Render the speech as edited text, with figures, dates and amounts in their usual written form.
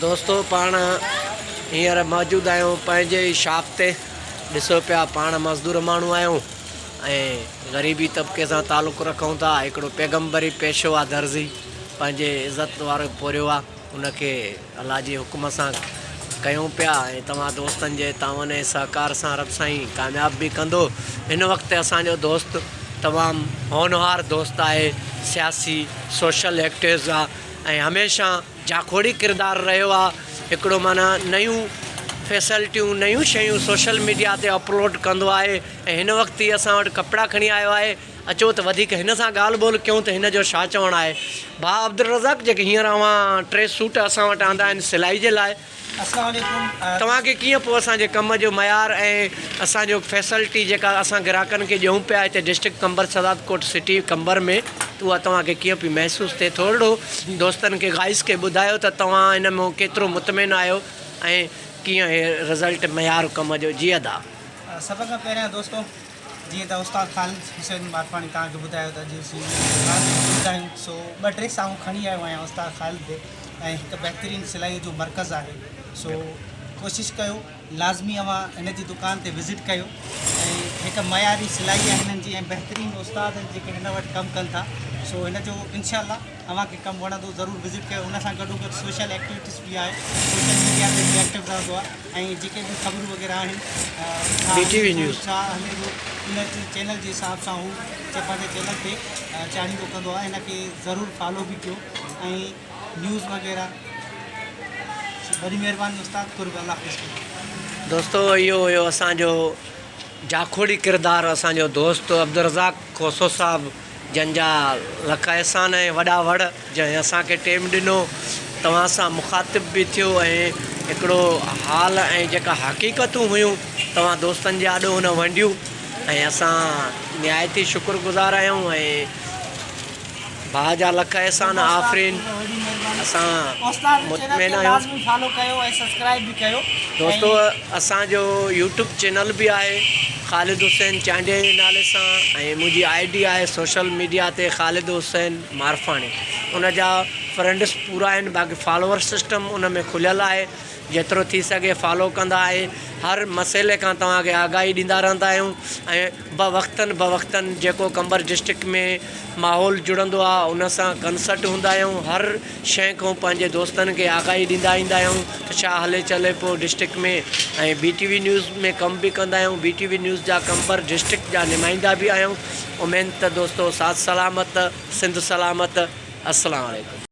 दोस्तों पाण हींअर मौजूद आहियूं पंहिंजे ई शॉप ते। ॾिसो पिया पाण मज़दूर माण्हू आहियूं ऐं ग़रीबी तबिके सां तालुक़ु रखूं था। हिकिड़ो पैगम्बरी पेशो आहे दर्ज़ी, पंहिंजे इज़त वारो पोरियो आहे, उनखे अलाह जे हुकुम सां कयूं पिया ऐं तव्हां दोस्तनि जे तावन ऐं सहकार सां रब साईं कामयाब बि कंदो। हिन वक़्तु असांजो दोस्त तमामु होनहार दोस्त आहे, सियासी सोशल एक्टिविस्ट आहे ऐं हमेशह जाखोड़ी किरदारु रहियो आहे। हिकिड़ो माना नयूं फैसिलिटियूं नयूं शयूं सोशल मीडिया ते अपलोड कंदो आहे ऐं हिन वक़्तु ई असां वटि कपिड़ा खणी आयो आहे। अचो त वधीक हिन सां ॻाल्हि ॿोल कयूं त हिन जो छा चवणु आहे। भाउ अब्दुल रज़ाक, जेके हींअर अवां 3 सूट असां वटि आंदा आहिनि सिलाई जे लाइ, तव्हांखे कीअं पोइ असांजे कम जो मयार ऐं असांजो फैसिलिटी जेका असां ग्राहकनि खे ॾियूं पिया हिते डिस्ट्रिक्ट कंबर सदादकोट सिटी कंबर में, उहा तव्हांखे कीअं पई महसूसु थिए? थोरो दोस्तनि खे गाइस खे ॿुधायो त तव्हां हिन में केतिरो मुतमिन आहियो ऐं कीअं हे रिज़ल्ट मयार कम जो। जी अदा। सभ खां पहिरियां दोस्तो, जीअं त उस्ताद ख़ालिद हुसैन मारफानी तव्हांखे ॿुधायो त जीअं सो 2-3 साऊं खणी आयो आहियां उस्ताद ख़ालिद ते ऐं हिकु बहितरीनु सिलाई जो मर्कज़ आहे। सो कोशिशि कयो लाज़मी अवां हिन जी दुकान ते विज़िट कयो ऐं हिकु मयारी सिलाई आहे हिननि जी ऐं बहितरीनु उस्ताद जेके हिन वटि कमु कनि था। सो हिन जो इनशाअल्लाह अव्हांखे कमु वणंदो, ज़रूरु विज़िट कयो। हुन सां गॾोगॾु सोशल एक्टिविटीज़ बि आहे, सोशल मीडिया ते बि एक्टिव रहंदो आहे ऐं जेके बि ख़बरूं वग़ैरह आहिनि BTV न्यूज़ छा हले थो इन चैनल जे हिसाब सां हू पंहिंजे चैनल ते चाढ़ींदो कंदो आहे। हिनखे ज़रूरु फॉलो बि कयो ऐं न्यूज़ वग़ैरह। वॾी महिरबानी उस्ताद, कुर्बान हाफ़िज़। दोस्तो इहो हुयो असांजो जाखोड़ी किरदारु, असांजो दोस्त अब्दुल रज़ाक खोसो साहिबु, जंहिंजा लख अहसान ऐं वॾा वड़, जंहिं असांखे टाइम ॾिनो, तव्हां सां मुखातिब बि थियो ऐं हिकिड़ो हाल ऐं जेका हक़ीक़तूं हुयूं तव्हां दोस्तनि जे आॾो हुन वंडियूं ऐं असां निहायती शुक्रगुज़ार आहियूं ऐं भाउ जा लख अहसान आफ़रीन। असां मुतमिन आहियूं। फॉलो कयो ऐं सब्सक्राइब बि कयो। दोस्तो असांजो यूट्यूब चैनल बि आहे ख़ालिद हुसैन चांडिया जे नाले सां ऐं मुंहिंजी ID आहे सोशल मीडिया ते ख़ालिद हुसैन मारफानी। उन जा फ्रेंड्स पूरा आहिनि, बाक़ी फॉलोवर सिस्टम उन में खुलियल आहे, जेतिरो थी सघे फॉलो कंदा आहे। हर मसइले खां तव्हांखे आगाही ॾींदा रहंदा आहियूं ऐं बवक़्तनि जेको कंबर डिस्ट्रिक्ट में माहौल जुड़ंदो आहे उन सां कंसर्ट हूंदा आहियूं। हर शइ खां पंहिंजे दोस्तनि खे आगाही ॾींदा ईंदा आहियूं त छा हले चले पियो डिस्ट्रिक्ट में ऐं BTV न्यूज़ में कमु बि कंदा आहियूं। BTV न्यूज़ जा कंबर डिस्ट्रिक्ट जा नुमाइंदा बि आहियूं। उमेद त दोस्तो साथ सलामत, सिंध सलामत। अस्सलाम वालेकुम।